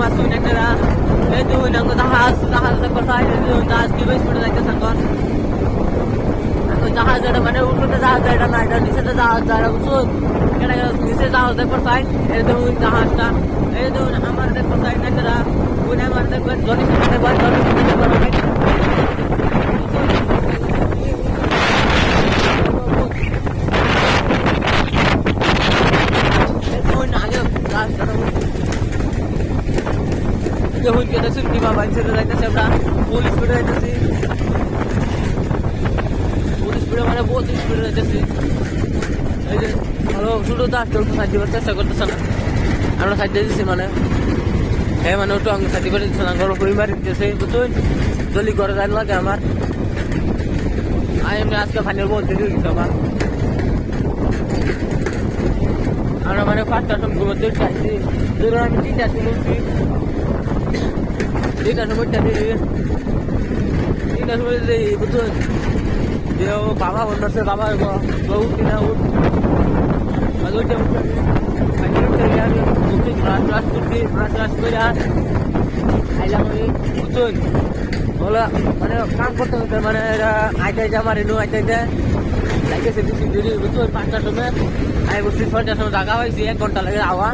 জাহাজ শুনে একটা এই তো হইলাম জাহাজ কোথায় জাহাজ কি বেশ পড়ে যাইতে সাঙ্গন জাহাজ এটা মানে উপরে জাহাজ এটা না এটা নিচে জাহাজ যারা বুঝুন এটা নিচে জাহাজ দেখো সাইড এই দেখুন জাহাজটা এই দেখুন আমার দেখো সাইড না তারা ওই আমার দেখো জনি সাথে বাদ জনি সাথে বাদ দেখুন কেটে ছুটি বাবা ছেড়ে যাইতেছে আমরা পুলিশ বেড়ে যাইতেছি মানে বহুত স্পিড যাইতেছি এই যে ভালো শুধু তো আসতে সাহায্য করার চেষ্টা করতেছে না আমরা সাহায্য দিচ্ছি মানে হ্যাঁ মানে ওটা আমি সাহায্য করে দিচ্ছি না ঘর পরিবার দিতেছে বুঝুন জলদি করে যাই লাগে আমার আমি আজকে ফাইনাল বলতে দিচ্ছি আমরা মানে ফার্স্ট ঘুমোতে চাইছি ধরুন আমি 3টার সময় উঠছি 3টার সময় বুঝুন যে বাবা বলছে বাবা উঠ কিনা উঠ ব্রাশ করে আইলাম আমি বুঝুন বলো মানে কাম করতে হতে মানে আইতে আমার এনু আইতে লাগেছে বুঝুন 5টার সময় আমি বলছি 6টার সময় জায়গা হয়েছি 1 ঘন্টা লাগে আওয়া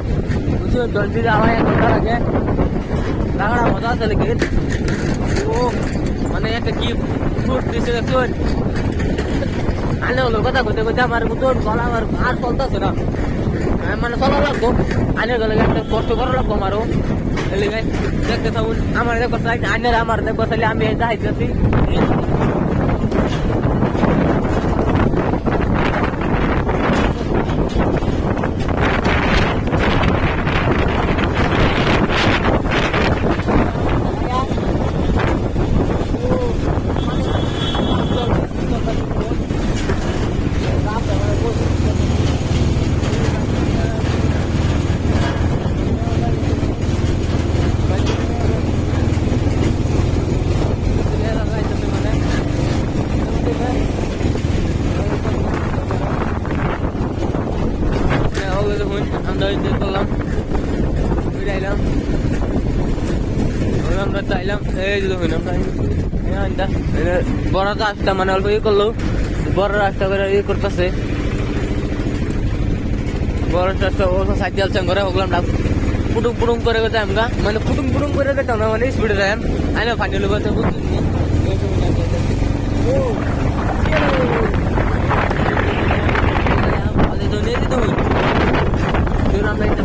বুঝুন জলদি আওয়া 1 ঘন্টা লাগে জায়গাটা মজা আছে লেকিন ও মানে একটা কি ফুট দিচ্ছে দেখুন আনে হলো কথা কইতে আমার মতন গলা আমার আর চলতেছে না মানে চলা লাগবো আনে গেলে একটা কষ্ট করা লাগবো আমারও দেখতে থাকুন আমার দেখো আনের আমার দেখো তাহলে আমি যাইতেছি আমরা চাইলাম এই যে দেখুন আমরা বড় রাস্তা মানে অল্প ইয়ে করলো বড় রাস্তা করে ইয়ে করতেছে বড় রাস্তা ও সাইকেল চালছেন করে ওগুলো আমরা পুটুং করে গেছে আমরা মানে পুটুং করে যেতাম না মানে স্পিডে যাই আইনা ফাইনাল করতে বুঝছি আমরা